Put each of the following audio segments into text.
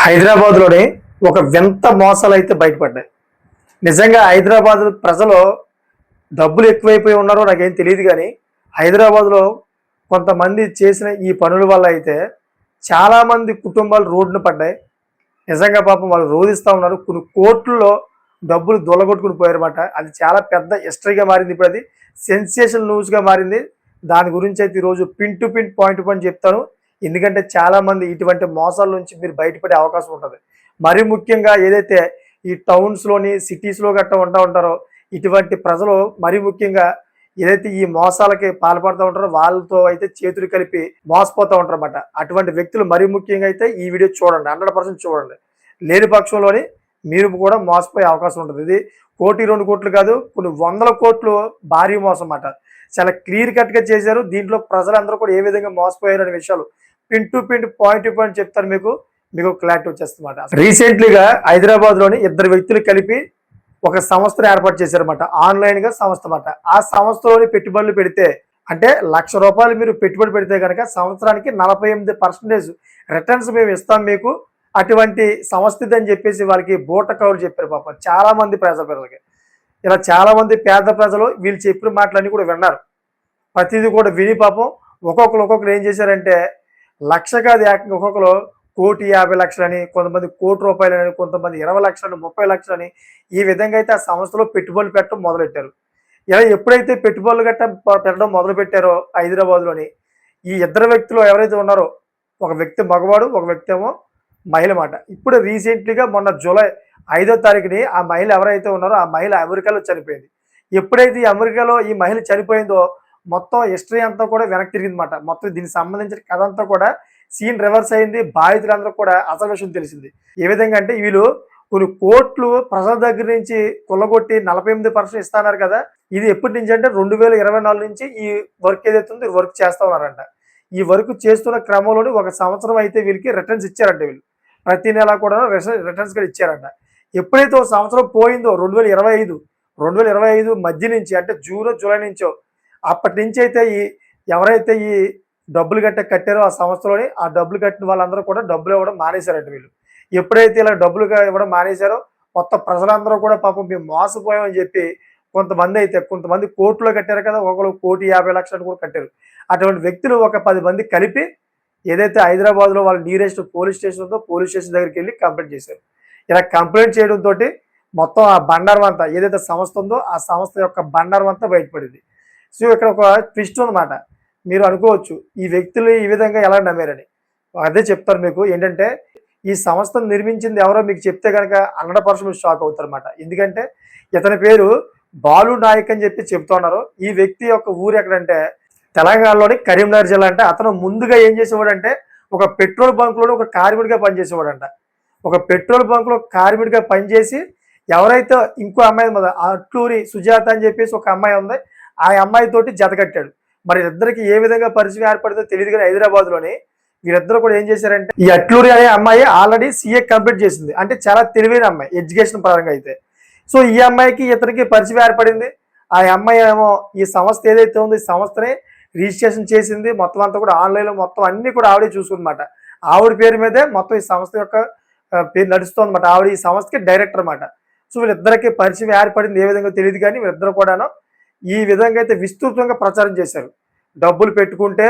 హైదరాబాద్లోని ఒక వింత మోసాలు అయితే బయటపడ్డాయి. నిజంగా హైదరాబాద్ ప్రజలు డబ్బులు ఎక్కువైపోయి ఉన్నారో నాకేం తెలియదు కానీ హైదరాబాద్లో కొంతమంది చేసిన ఈ పనుల వల్ల అయితే చాలామంది కుటుంబాలు రోడ్డున పడ్డాయి. నిజంగా పాపం వాళ్ళు రోధిస్తూ ఉన్నారు. కొన్ని కోట్లలో డబ్బులు దొల్లగొట్టుకుని పోయారన్నమాట. అది చాలా పెద్ద హిస్టరీగా మారింది. ఇప్పుడు అది సెన్సేషన్ న్యూస్గా మారింది. దాని గురించి అయితే ఈరోజు pin to pin point to point చెప్తాను. ఎందుకంటే చాలామంది ఇటువంటి మోసాల నుంచి మీరు బయటపడే అవకాశం ఉంటుంది. మరి ముఖ్యంగా ఏదైతే ఈ టౌన్స్లోని సిటీస్లో గట్రా ఉంటారో ఇటువంటి ప్రజలు మరి ముఖ్యంగా ఏదైతే ఈ మోసాలకి పాల్పడుతూ ఉంటారో వాళ్ళతో అయితే చేతులు కలిపి మోసపోతూ ఉంటారు అన్నమాట. అటువంటి వ్యక్తులు మరి ముఖ్యంగా అయితే ఈ వీడియో చూడండి, 100% చూడండి. లేని పక్షంలోని మీరు కూడా మోసపోయే అవకాశం ఉంటుంది. ఇది 1-2 కోట్లు కాదు, కొన్ని 100 కోట్లు భారీ మోసం అన్నమాట. చాలా క్లియర్ కట్గా చేశారు. దీంట్లో ప్రజలందరూ కూడా ఏ విధంగా మోసపోయారు అనే విషయాలు pin to pin point to point చెప్తారు. మీకు క్లారిటీ వచ్చేస్తుందన్నమాట. రీసెంట్లీగా హైదరాబాద్లోని 2 వ్యక్తులు కలిపి ఒక సంస్థను ఏర్పాటు చేశారన్నమాట. ఆన్లైన్గా సంస్థ అన్నమాట. ఆ సంస్థలోని పెట్టుబడులు పెడితే అంటే ₹1,00,000 మీరు పెట్టుబడి పెడితే కనుక సంవత్సరానికి 48% రిటర్న్స్ మేము ఇస్తాం మీకు. అటువంటి సంస్థ అని చెప్పేసి వాళ్ళకి బూట కౌలు చెప్పారు. పాపం చాలా మంది ప్రజలకి ఇలా చాలా మంది పేద ప్రజలు వీళ్ళు చెప్పిన మాటలన్నీ కూడా విన్నారు. ప్రతిదీ కూడా విని పాపం ఒక్కొక్కరు ఏం చేశారంటే లక్ష కాదు, ఏకంగా ఒక్కొక్కరు ₹1,50,00,000 కొంతమంది ₹1,00,00,000 కొంతమంది 20 లక్షలు 30 లక్షలని ఈ విధంగా అయితే ఆ సంస్థలో పెట్టుబడులు పెట్టడం మొదలెట్టారు. ఇలా ఎప్పుడైతే పెట్టుబడులు పెట్టడం మొదలు పెట్టారో హైదరాబాద్లోని ఈ 2 వ్యక్తులు ఎవరైతే ఉన్నారో ఒక వ్యక్తి మగవాడు, ఒక వ్యక్తి ఏమో మహిళ మాట. ఇప్పుడు రీసెంట్లీగా మొన్న జూలై 5వ తారీఖుని ఆ మహిళ ఎవరైతే ఉన్నారో ఆ మహిళ అమెరికాలో చనిపోయింది. ఎప్పుడైతే ఈ అమెరికాలో ఈ మహిళ చనిపోయిందో మొత్తం హిస్టరీ అంతా కూడా వెనక్కి తిరిగిందన్నమాట. మొత్తం దీనికి సంబంధించిన కథ అంతా కూడా సీన్ రివర్స్ అయింది. బాధితులందరూ కూడా అసలు విషయం తెలిసింది. ఏ విధంగా అంటే వీళ్ళు కొన్ని కోట్లు ప్రజల దగ్గర నుంచి కొల్లగొట్టి 48% ఇస్తున్నారు కదా. ఇది ఎప్పటి నుంచి అంటే 2024 నుంచి ఈ వర్క్ ఏదైతే ఉందో వర్క్ చేస్తూ ఉన్నారంట. ఈ వర్క్ చేస్తున్న క్రమంలోని 1 సంవత్సరం అయితే వీళ్ళకి రిటర్న్స్ ఇచ్చారంట. వీళ్ళు ప్రతి నెల కూడా రిటర్న్స్ కూడా ఇచ్చారంట. ఎప్పుడైతే 1 సంవత్సరం పోయిందో 2025 మధ్య నుంచి అంటే జూన్ జూలై నుంచో అప్పటి నుంచి అయితే ఎవరైతే ఈ డబ్బులు కట్టారో ఆ సంస్థలోని ఆ డబ్బులు కట్టిన వాళ్ళందరూ కూడా డబ్బులు ఇవ్వడం మానేశారంట. వీళ్ళు ఎప్పుడైతే ఇలా డబ్బులు ఇవ్వడం మానేశారో మొత్తం ప్రజలందరూ కూడా పాపం మేము మోసపోయామని చెప్పి కొంతమంది కోర్టులో కట్టారు కదా, ఒకరు ₹1,50,00,000 కూడా కట్టారు. అటువంటి వ్యక్తులు ఒక 10 మంది కలిపి ఏదైతే హైదరాబాద్లో వాళ్ళ నియరెస్ట్ పోలీస్ స్టేషన్ ఉందో పోలీస్ స్టేషన్ దగ్గరికి వెళ్ళి కంప్లైంట్ చేశారు. ఇలా కంప్లైంట్ చేయడంతో మొత్తం ఆ బండారం అంతా ఏదైతే సంస్థ ఉందో ఆ సంస్థ యొక్క బండారం అంతా బయటపడింది. సో ఇక్కడ ఒక ట్విస్ట్ ఉందన్నమాట. మీరు అనుకోవచ్చు ఈ వ్యక్తులు ఈ విధంగా ఎలా నమ్మారని. అదే చెప్తారు మీకు. ఏంటంటే ఈ సంస్థను నిర్మించింది ఎవరో మీకు చెప్తే కనుక 100% షాక్ అవుతారన్నమాట. ఎందుకంటే ఇతని పేరు బాలు నాయక్ అని చెప్పి చెప్తున్నారు. ఈ వ్యక్తి యొక్క ఊరు ఎక్కడంటే తెలంగాణలోని కరీంనగర్ జిల్లా. అంటే అతను ముందుగా ఏం చేసేవాడంటే ఒక పెట్రోల్ బంక్లోనే ఒక కార్మికుడిగా పనిచేసేవాడంట. ఒక పెట్రోల్ బంక్లో కార్మికుడిగా పనిచేసి ఎవరైతే ఇంకో అమ్మాయి అట్లూరి సుజాత అని చెప్పేసి ఒక అమ్మాయి ఉంది, ఆ అమ్మాయితోటి జత కట్టాడు. మరి ఇద్దరికి ఏ విధంగా పరిచయం ఏర్పడిందో తెలియదు కానీ హైదరాబాద్లోని వీరిద్దరు కూడా ఏం చేశారంటే ఈ అట్లూరి అనే అమ్మాయి ఆల్రెడీ CA కంప్లీట్ చేసింది. అంటే చాలా తెలివైన అమ్మాయి ఎడ్యుకేషన్ పరంగా అయితే. సో ఈ అమ్మాయికి ఇతనికి పరిచయం ఏర్పడింది. ఆ అమ్మాయి ఏమో ఈ సంస్థ ఏదైతే ఉందో ఈ సంస్థని రిజిస్ట్రేషన్ చేసింది. మొత్తం అంతా కూడా ఆన్లైన్లో మొత్తం అన్ని కూడా ఆవిడే చూసుకుందన్నమాట. ఆవిడ పేరు మీదే మొత్తం ఈ సంస్థ యొక్క పేరు నడుస్తుంది అనమాట. ఆవిడ ఈ సంస్థకి డైరెక్టర్ అన్నమాట. సో వీళ్ళిద్దరికి పరిచయం ఏర్పడింది ఏ విధంగా తెలియదు కానీ వీళ్ళిద్దరు కూడాను ఈ విధంగా అయితే విస్తృతంగా ప్రచారం చేశారు. డబ్బులు పెట్టుకుంటే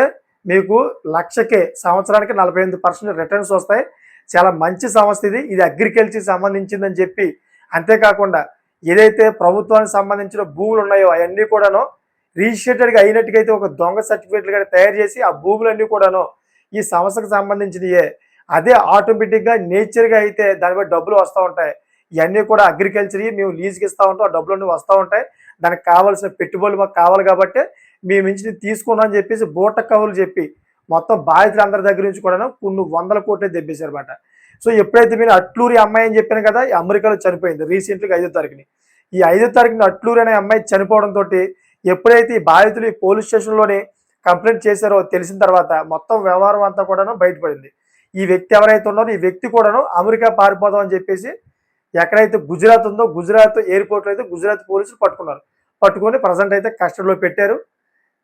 మీకు లక్షకే సంవత్సరానికి 48% రిటర్న్స్ వస్తాయి. చాలా మంచి సంస్థ ఇది. ఇది అగ్రికల్చర్కి సంబంధించిందని చెప్పి, అంతేకాకుండా ఏదైతే ప్రభుత్వానికి సంబంధించిన భూములు ఉన్నాయో అవన్నీ కూడాను రిజిస్ట్రేటెడ్గా అయినట్టుగా అయితే ఒక దొంగ సర్టిఫికేట్లు కూడా తయారు చేసి ఆ భూములన్నీ కూడాను ఈ సంస్థకు సంబంధించినయే. అదే ఆటోమేటిక్గా నేచర్గా అయితే దానిపై డబ్బులు వస్తూ ఉంటాయి. ఇవన్నీ కూడా అగ్రికల్చర్ మేము లీజ్కి ఇస్తూ ఉంటాం, ఆ డబ్బులన్నీ వస్తూ ఉంటాయి. దానికి కావాల్సిన పెట్టుబడులు మాకు కావాలి కాబట్టి మేము నుంచి తీసుకున్నాం అని చెప్పేసి బూట కవులు చెప్పి మొత్తం బాధితులందరి దగ్గర నుంచి కూడా కొన్ని 100 కోట్లు దెబ్బేశారు అన్నమాట. సో ఎప్పుడైతే మీరు అట్లూరి అమ్మాయి అని చెప్పాను కదా, అమెరికాలో చనిపోయింది రీసెంట్గా 5వ తారీఖుని. ఈ 5వ తారీఖున అట్లూరి అనే అమ్మాయి చనిపోవడంతో ఎప్పుడైతే ఈ బాధితులు ఈ పోలీస్ స్టేషన్లోనే కంప్లైంట్ చేశారో తెలిసిన తర్వాత మొత్తం వ్యవహారం అంతా కూడాను బయటపడింది. ఈ వ్యక్తి ఎవరైతే ఉన్నారో ఈ వ్యక్తి కూడాను అమెరికా పారిపోదాం అని చెప్పేసి ఎక్కడైతే గుజరాత్ ఉందో గుజరాత్ ఎయిర్పోర్ట్లో అయితే గుజరాత్ పోలీసులు పట్టుకొని ప్రజెంట్ అయితే కస్టడీలో పెట్టారు.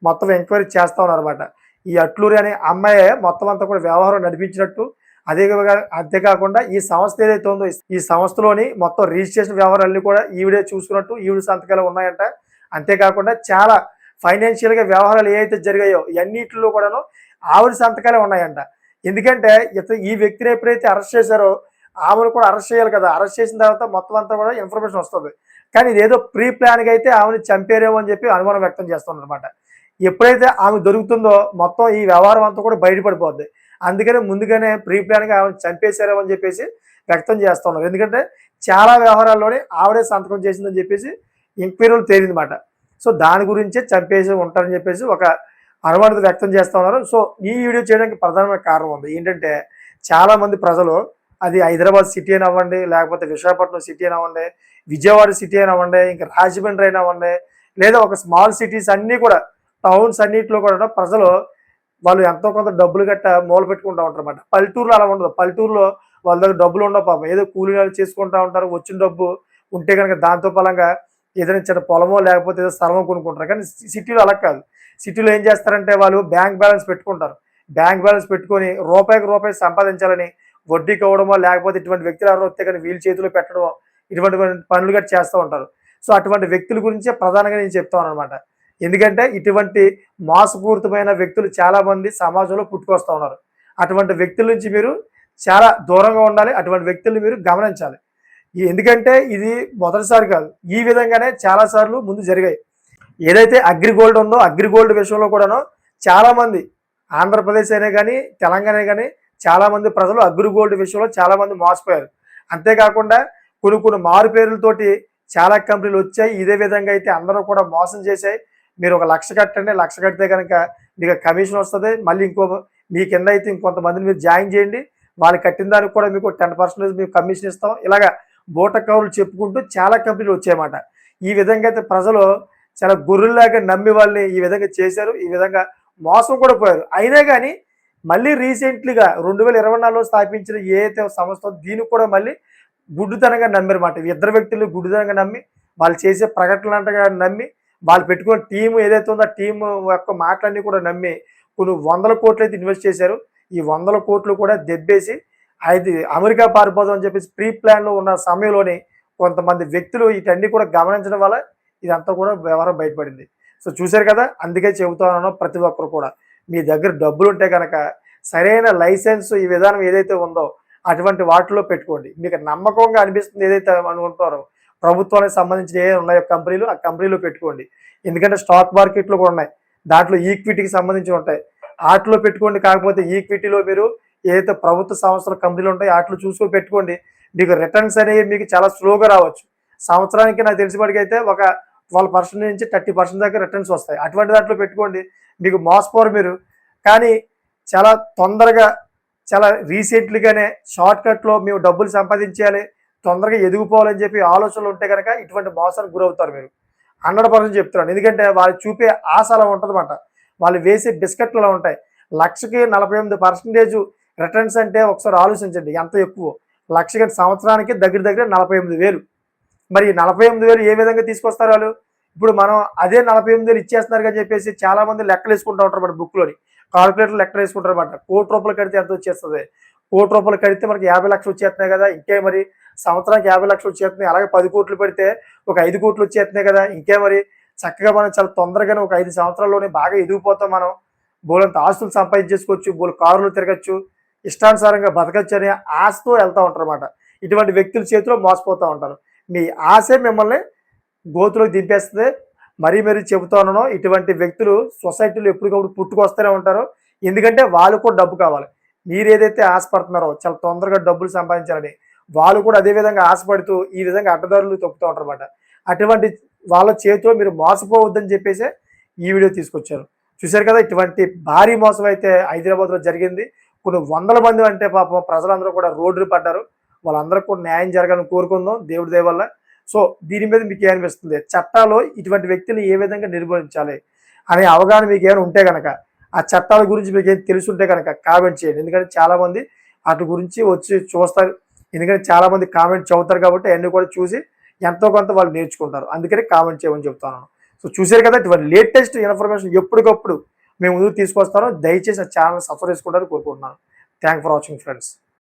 మొత్తం ఎంక్వైరీ చేస్తూ ఉన్నారన్నమాట. ఈ అట్లూరి అనే అమ్మాయి మొత్తం అంతా కూడా వ్యవహారం నడిపించినట్టు అంతేకాకుండా ఈ సంస్థ ఏదైతే ఉందో ఈ సంస్థలోని మొత్తం రిజిస్ట్రేషన్ వ్యవహారాలన్నీ కూడా ఈవిడే చూసుకున్నట్టు ఈవిడ సంతకాలు ఉన్నాయంట. అంతేకాకుండా చాలా ఫైనాన్షియల్గా వ్యవహారాలు ఏవైతే జరిగాయో ఇవన్నిటిలో కూడాను ఆవిడ సంతకాలే ఉన్నాయంట. ఎందుకంటే ఈ వ్యక్తిని ఎప్పుడైతే అరెస్ట్ చేశారో ఆమెను కూడా అరెస్ట్ చేయాలి కదా. అరెస్ట్ చేసిన తర్వాత మొత్తం అంతా కూడా ఇన్ఫర్మేషన్ వస్తుంది. కానీ ఇదేదో ప్రీ ప్లాన్గా అయితే ఆమెను చంపారేమో అని చెప్పి అనుమానం వ్యక్తం చేస్తున్నారు అనమాట. ఎప్పుడైతే ఆమె దొరుకుతుందో మొత్తం ఈ వ్యవహారం అంతా కూడా బయటపడిపోద్ది. అందుకనే ముందుగానే ప్రీ ప్లాన్గా ఆమెను చంపేశారేమో అని చెప్పేసి వ్యక్తం చేస్తున్నారు. ఎందుకంటే చాలా వ్యవహారాల్లోనే ఆవిడే సంతకం చేసిందని చెప్పేసి ఎంక్వైరీలు తేలిందన్నమాట. సో దాని గురించే చంపేసి ఉంటారని చెప్పేసి ఒక అనుమానం వ్యక్తం చేస్తూ ఉన్నారు. సో ఈ వీడియో చేయడానికి ప్రధానమైన కారణం ఉంది. ఏంటంటే చాలామంది ప్రజలు అది హైదరాబాద్ సిటీ అని అవ్వండి, లేకపోతే విశాఖపట్నం సిటీ అని అవ్వండి, విజయవాడ సిటీ అని అవ్వండి, ఇంకా రాజమండ్రి అయినా అవ్వండి, లేదా ఒక స్మాల్ సిటీస్ అన్నీ కూడా టౌన్స్ అన్నింటిలో కూడా ప్రజలు వాళ్ళు ఎంతో కొంత డబ్బులు గట్ట మూల పెట్టుకుంటూ ఉంటారు అన్నమాట. పల్లెటూరులో అలా ఉండదు. పల్లెటూరులో వాళ్ళ దగ్గర డబ్బులు ఉండవు పాపం. ఏదో కూలీ చేసుకుంటూ ఉంటారు. వచ్చిన డబ్బు ఉంటే కనుక దాంతో పలంగా ఏదైనా చిన్న పొలమో లేకపోతే ఏదో స్థలమో కొనుక్కుంటారు. కానీ సిటీలో అలా కాదు. సిటీలో ఏం చేస్తారంటే వాళ్ళు బ్యాంక్ బ్యాలెన్స్ పెట్టుకుంటారు. బ్యాంక్ బ్యాలెన్స్ పెట్టుకొని రూపాయికి రూపాయి సంపాదించాలని వడ్డీకి ఇవ్వడమో లేకపోతే ఇటువంటి వ్యక్తులు ఎవరు వస్తే కానీ వీళ్ళ చేతిలో పెట్టడమో ఇటువంటి పనులు గట్టి చేస్తూ ఉంటారు. సో అటువంటి వ్యక్తుల గురించే ప్రధానంగా నేను చెప్తాను అనమాట. ఎందుకంటే ఇటువంటి మోసపూరితమైన వ్యక్తులు చాలామంది సమాజంలో పుట్టుకొస్తూ ఉన్నారు. అటువంటి వ్యక్తుల నుంచి మీరు చాలా దూరంగా ఉండాలి. అటువంటి వ్యక్తుల్ని మీరు గమనించాలి. ఎందుకంటే ఇది మొదటిసారి కాదు. ఈ విధంగానే చాలాసార్లు ముందు జరిగాయి. ఏదైతే అగ్రిగోల్డ్ ఉందో అగ్రిగోల్డ్ విషయంలో కూడాను చాలామంది ఆంధ్రప్రదేశ్ అయినా కానీ తెలంగాణ కానీ చాలామంది ప్రజలు అగ్రిగోల్డ్ విషయంలో చాలామంది మోసపోయారు. అంతేకాకుండా కొన్ని మారు పేర్లతోటి చాలా కంపెనీలు వచ్చాయి. ఇదే విధంగా అయితే అందరూ కూడా మోసం చేశాయి. మీరు 1,00,000 కట్టండి, 1,00,000 కడితే కనుక మీకు కమిషన్ వస్తుంది. మళ్ళీ మీ కింద అయితే ఇంకొంతమందిని మీరు జాయిన్ చేయండి, వాళ్ళు కట్టిన దానికి కూడా మీకు 10% మీకు కమిషన్ ఇస్తాం. ఇలాగా బూట కవర్లు చెప్పుకుంటూ చాలా కంపెనీలు వచ్చాయన్నమాట. ఈ విధంగా అయితే ప్రజలు చాలా గొర్రెల్లాగా నమ్మి వాళ్ళని ఈ విధంగా చేశారు. ఈ విధంగా మోసం కూడా పోయారు. అయినా కానీ మళ్ళీ రీసెంట్లీగా 2024లో స్థాపించిన ఏదైతే సంస్థ దీనికి కూడా మళ్ళీ గుడ్డుతనంగా నమ్మారన్నమాట. ఇద్దరు వ్యక్తులు గుడ్డుతనంగా నమ్మి వాళ్ళు చేసే ప్రకటనలంటగా నమ్మి వాళ్ళు పెట్టుకున్న టీము ఏదైతే ఉందో ఆ టీము యొక్క మాటలన్నీ కూడా నమ్మి కొన్ని 100 కోట్లు అయితే ఇన్వెస్ట్ చేశారు. ఈ 100 కోట్లు కూడా దెబ్బేసి అది అమెరికా పారిపోదాం అని చెప్పేసి ప్రీ ప్లాన్లో ఉన్న సమయంలోనే కొంతమంది వ్యక్తులు వీటన్ని కూడా గమనించడం వల్ల ఇదంతా కూడా వ్యవహారం బయటపడింది. సో చూశారు కదా, అందుకే చెబుతాను ప్రతి ఒక్కరు కూడా మీ దగ్గర డబ్బులు ఉంటే కనుక సరైన లైసెన్స్ ఈ విధానం ఏదైతే ఉందో అటువంటి వాటిలో పెట్టుకోండి. మీకు నమ్మకంగా అనిపిస్తుంది ఏదైతే అనుకుంటారో ప్రభుత్వానికి సంబంధించిన ఏ ఉన్నాయో కంపెనీలు ఆ కంపెనీలో పెట్టుకోండి. ఎందుకంటే స్టాక్ మార్కెట్లో కూడా ఉన్నాయి, దాంట్లో ఈక్విటీకి సంబంధించి ఉంటాయి, వాటిలో పెట్టుకోండి. కాకపోతే ఈక్విటీలో మీరు ఏదైతే ప్రభుత్వ సంస్థల కంపెనీలు ఉంటాయో వాటిలో చూసుకొని పెట్టుకోండి. మీకు రిటర్న్స్ అనేవి మీకు చాలా స్లోగా రావచ్చు. సంవత్సరానికి నాకు తెలిసినప్పటికైతే ఒక 12% నుంచి 30% దాకా రిటర్న్స్ వస్తాయి. అటువంటి దాంట్లో పెట్టుకోండి, మీకు మోసపోరు మీరు. కానీ చాలా తొందరగా చాలా రీసెంట్లీగానే షార్ట్ కట్లో మేము డబ్బులు సంపాదించాలి, తొందరగా ఎదిగిపోవాలని చెప్పి ఆలోచనలు ఉంటే కనుక ఇటువంటి మోసానికి గురవుతారు మీరు. 100% చెప్తున్నాను. ఎందుకంటే వాళ్ళు చూపే ఆశ అలా ఉంటుందన్నమాట. వాళ్ళు వేసే బిస్కెట్లు అలా ఉంటాయి. 1,00,000కి 48% రిటర్న్స్ అంటే ఒకసారి ఆలోచించండి ఎంత ఎక్కువ. 1,00,000 సంవత్సరానికి దగ్గర దగ్గర 48,000. మరి 48,000 ఏ విధంగా తీసుకొస్తారు వాళ్ళు? ఇప్పుడు మనం అదే 48,000 ఇచ్చేస్తున్నారు అని చెప్పేసి చాలామంది లెక్కలు వేసుకుంటూ ఉంటారు మన బుక్లోని. కార్పొరేటర్ లెక్కలు వేసుకుంటారు అనమాట. ₹1,00,00,000 కడితే ఎంత వచ్చేస్తుంది? ₹1,00,00,000 కడితే మనకి 50,00,000 వచ్చేస్తున్నాయి కదా, ఇంకే మరి సంవత్సరానికి 50,00,000 వచ్చేస్తున్నాయి. అలాగే 10 కోట్లు పెడితే ఒక 5 కోట్లు వచ్చేస్తున్నాయి కదా, ఇంకే మరి చక్కగా మనం చాలా తొందరగానే ఒక 5 సంవత్సరాల్లోనే బాగా ఎదిగిపోతాం. మనం బోలంత ఆస్తులు సంపాదించేసుకోవచ్చు, బోలు కారులు తిరగచ్చు, ఇష్టానుసారంగా బతకచ్చు అనే ఆశతో వెళ్తూ ఉంటారు అన్నమాట. ఇటువంటి వ్యక్తుల చేతిలో మోసపోతూ ఉంటారు. మీ ఆశే మిమ్మల్ని గోతులోకి దింపేస్తుంది. మరీ చెబుతా ఉన్నాను, ఇటువంటి వ్యక్తులు సొసైటీలో ఎప్పటికప్పుడు పుట్టుకొస్తూనే ఉంటారు. ఎందుకంటే వాళ్ళు కూడా డబ్బు కావాలి. మీరు ఏదైతే ఆశపడుతున్నారో చాలా తొందరగా డబ్బులు సంపాదించాలని వాళ్ళు కూడా అదే విధంగా ఆశపడుతూ ఈ విధంగా అడ్డదారులు తొక్కుతూ ఉంటారు అన్నమాట. అటువంటి వాళ్ళ చేతిలో మీరు మోసపోవద్దని చెప్పేసి ఈ వీడియో తీసుకొచ్చారు. చూశారు కదా, ఇటువంటి భారీ మోసం అయితే హైదరాబాద్లో జరిగింది. కొన్ని 100 మంది అంటే పాపం ప్రజలందరూ కూడా రోడ్డు పడ్డారు. వాళ్ళందరూ కూడా న్యాయం జరగాలని కోరుకుందాం దేవుడి దయ వల్ల. సో దీని మీద మీకు ఏమనిపిస్తుంది? చట్టాల్లో ఇటువంటి వ్యక్తిని ఏ విధంగా నిర్మూలించాలి అనే అవగాహన మీకు ఏమైనా ఉంటే కనుక, ఆ చట్టాల గురించి మీకు ఏం తెలుసుంటే కనుక కామెంట్ చేయండి. ఎందుకంటే చాలామంది వాటి గురించి వచ్చి చూస్తారు. ఎందుకంటే చాలామంది కామెంట్ చదువుతారు కాబట్టి అన్నీ కూడా చూసి ఎంతో కొంత వాళ్ళు నేర్చుకుంటారు. అందుకని కామెంట్ చేయమని చెప్తాను. సో చూశారు కదా, ఇటువంటి లేటెస్ట్ ఇన్ఫర్మేషన్ ఎప్పటికప్పుడు మేము ముందుకు తీసుకొస్తాను. దయచేసి ఆ ఛానల్ సబ్స్క్రైబ్ చేసుకుంటారని కోరుకుంటున్నాను. Thank for watching friends.